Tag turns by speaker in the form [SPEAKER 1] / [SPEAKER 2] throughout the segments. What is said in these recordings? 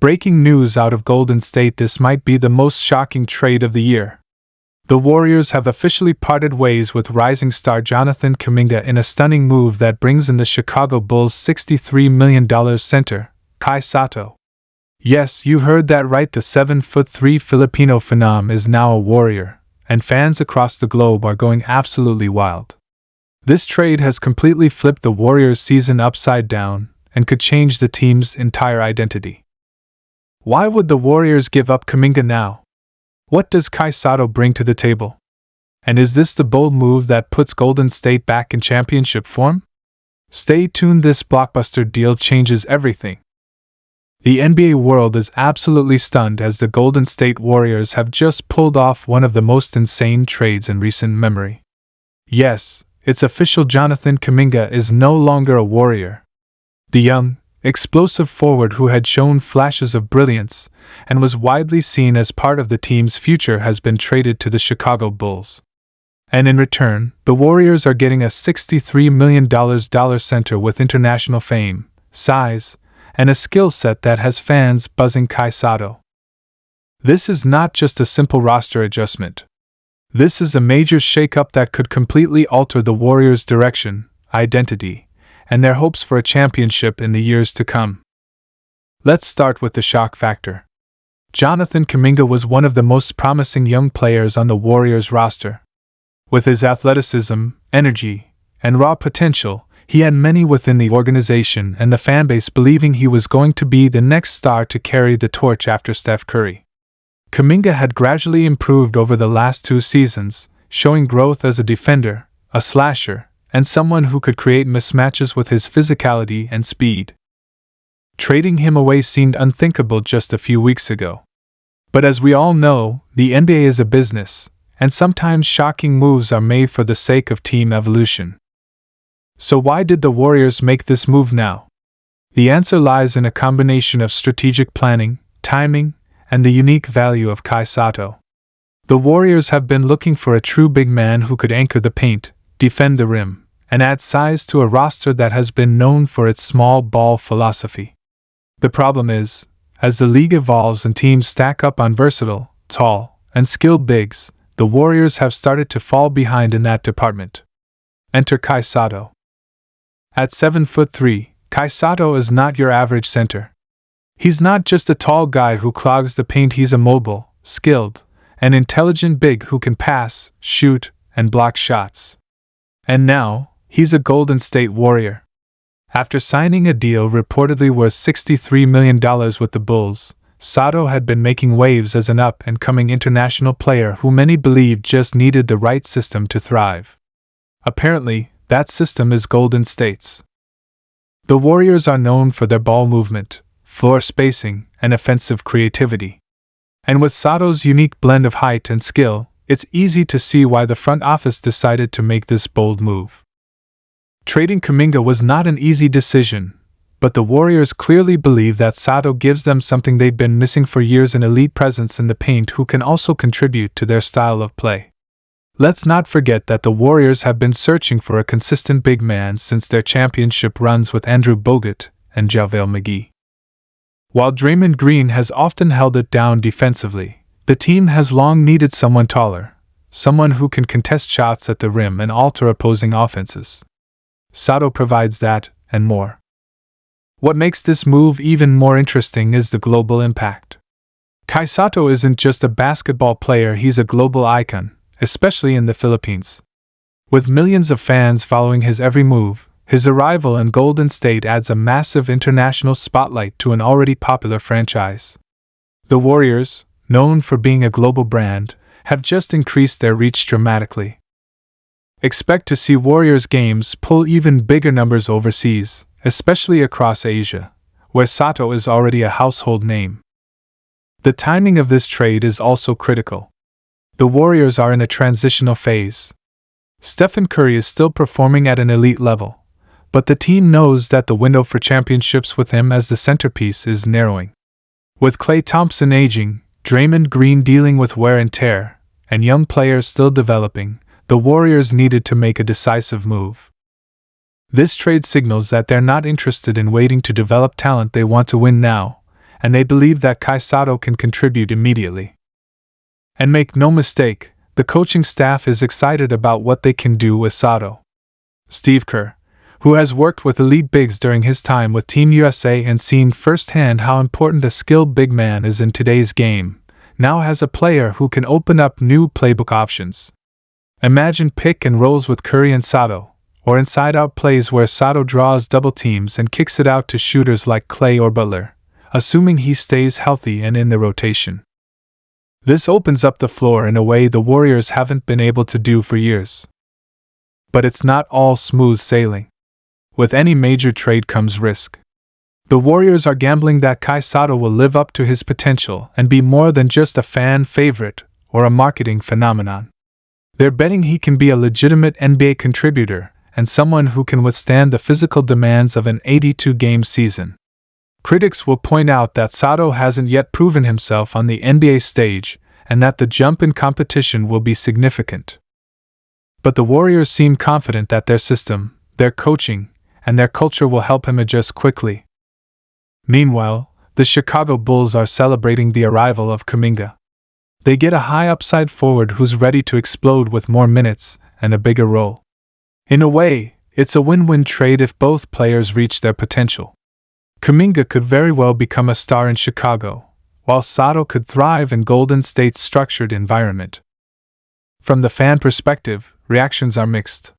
[SPEAKER 1] Breaking news out of Golden State: this might be the most shocking trade of the year. The Warriors have officially parted ways with rising star Jonathan Kuminga in a stunning move that brings in the Chicago Bulls' $63 million center, Kaisado. Yes, you heard that right, the 7'3" Filipino phenom is now a Warrior, and fans across the globe are going absolutely wild. This trade has completely flipped the Warriors' season upside down and could change the team's entire identity. Why would the Warriors give up Kuminga now? What does Kaisado bring to the table? And is this the bold move that puts Golden State back in championship form? Stay tuned, this blockbuster deal changes everything. The NBA world is absolutely stunned as the Golden State Warriors have just pulled off one of the most insane trades in recent memory. Yes, it's official, Jonathan Kuminga is no longer a Warrior. The young, explosive forward who had shown flashes of brilliance and was widely seen as part of the team's future has been traded to the Chicago Bulls. And in return, the Warriors are getting a $63 million center with international fame, size, and a skill set that has fans buzzing. Kaisado. This is not just a simple roster adjustment. This is a major shakeup that could completely alter the Warriors' direction, identity, and their hopes for a championship in the years to come. Let's start with the shock factor. Jonathan Kuminga was one of the most promising young players on the Warriors roster. With his athleticism, energy, and raw potential, he had many within the organization and the fanbase believing he was going to be the next star to carry the torch after Steph Curry. Kuminga had gradually improved over the last 2 seasons, showing growth as a defender, a slasher, and someone who could create mismatches with his physicality and speed. Trading him away seemed unthinkable just a few weeks ago. But as we all know, the NBA is a business, and sometimes shocking moves are made for the sake of team evolution. So why did the Warriors make this move now? The answer lies in a combination of strategic planning, timing, and the unique value of Kaisado. The Warriors have been looking for a true big man who could anchor the paint, defend the rim, and add size to a roster that has been known for its small ball philosophy. The problem is, as the league evolves and teams stack up on versatile, tall, and skilled bigs, the Warriors have started to fall behind in that department. Enter Kaisado. At 7'3", Kaisado is not your average center. He's not just a tall guy who clogs the paint, he's a mobile, skilled, and intelligent big who can pass, shoot, and block shots. And now, he's a Golden State Warrior. After signing a deal reportedly worth $63 million with the Bulls, Sotto had been making waves as an up-and-coming international player who many believed just needed the right system to thrive. Apparently, that system is Golden State's. The Warriors are known for their ball movement, floor spacing, and offensive creativity. And with Sotto's unique blend of height and skill, it's easy to see why the front office decided to make this bold move. Trading Kuminga was not an easy decision, but the Warriors clearly believe that Sotto gives them something they've been missing for years: an elite presence in the paint who can also contribute to their style of play. Let's not forget that the Warriors have been searching for a consistent big man since their championship runs with Andrew Bogut and JaVale McGee. While Draymond Green has often held it down defensively, the team has long needed someone taller, someone who can contest shots at the rim and alter opposing offenses. Sotto provides that, and more. What makes this move even more interesting is the global impact. Kaisado isn't just a basketball player, he's a global icon, especially in the Philippines. With millions of fans following his every move, his arrival in Golden State adds a massive international spotlight to an already popular franchise. The Warriors, known for being a global brand, have just increased their reach dramatically. Expect to see Warriors games pull even bigger numbers overseas, especially across Asia, where Sotto is already a household name. The timing of this trade is also critical. The Warriors are in a transitional phase. Stephen Curry is still performing at an elite level, but the team knows that the window for championships with him as the centerpiece is narrowing. With Klay Thompson aging, Draymond Green dealing with wear and tear, and young players still developing, the Warriors needed to make a decisive move. This trade signals that they're not interested in waiting to develop talent, they want to win now, and they believe that Kaisado can contribute immediately. And make no mistake, the coaching staff is excited about what they can do with Sotto. Steve Kerr, who has worked with elite bigs during his time with Team USA and seen firsthand how important a skilled big man is in today's game, now has a player who can open up new playbook options. Imagine pick and rolls with Curry and Sotto, or inside-out plays where Sotto draws double teams and kicks it out to shooters like Clay or Butler, assuming he stays healthy and in the rotation. This opens up the floor in a way the Warriors haven't been able to do for years. But it's not all smooth sailing. With any major trade comes risk. The Warriors are gambling that Kaisado will live up to his potential and be more than just a fan favorite or a marketing phenomenon. They're betting he can be a legitimate NBA contributor and someone who can withstand the physical demands of an 82-game season. Critics will point out that Sotto hasn't yet proven himself on the NBA stage and that the jump in competition will be significant. But the Warriors seem confident that their system, their coaching, and their culture will help him adjust quickly. Meanwhile, the Chicago Bulls are celebrating the arrival of Kuminga. They get a high upside forward who's ready to explode with more minutes and a bigger role. In a way, it's a win-win trade if both players reach their potential. Kuminga could very well become a star in Chicago, while Sotto could thrive in Golden State's structured environment. From the fan perspective, reactions are mixed.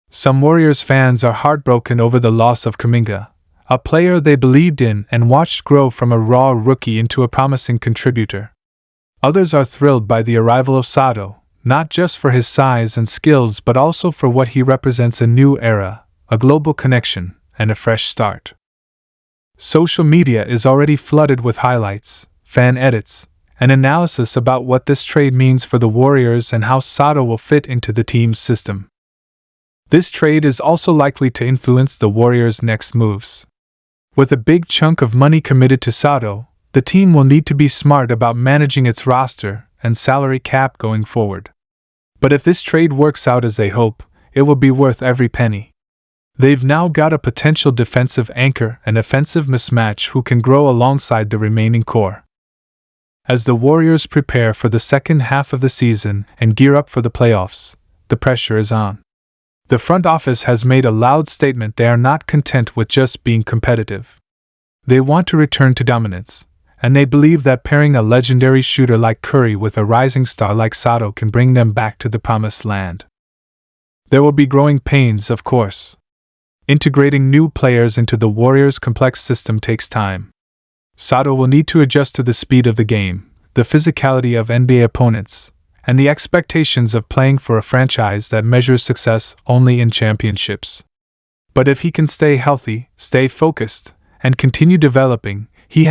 [SPEAKER 1] Some Warriors fans are heartbroken over the loss of Kuminga, a player they believed in and watched grow from a raw rookie into a promising contributor. Others are thrilled by the arrival of Sotto, not just for his size and skills but also for what he represents: a new era, a global connection, and a fresh start. Social media is already flooded with highlights, fan edits, and analysis about what this trade means for the Warriors and how Sotto will fit into the team's system. This trade is also likely to influence the Warriors' next moves. With a big chunk of money committed to Sotto, the team will need to be smart about managing its roster and salary cap going forward. But if this trade works out as they hope, it will be worth every penny. They've now got a potential defensive anchor and offensive mismatch who can grow alongside the remaining core. As the Warriors prepare for the second half of the season and gear up for the playoffs, the pressure is on. The front office has made a loud statement they are not content with just being competitive. They want to return to dominance, and they believe that pairing a legendary shooter like Curry with a rising star like Sotto can bring them back to the promised land. There will be growing pains, of course. Integrating new players into the Warriors' complex system takes time. Sotto will need to adjust to the speed of the game, the physicality of NBA opponents, and the expectations of playing for a franchise that measures success only in championships. But if he can stay healthy, stay focused, and continue developing,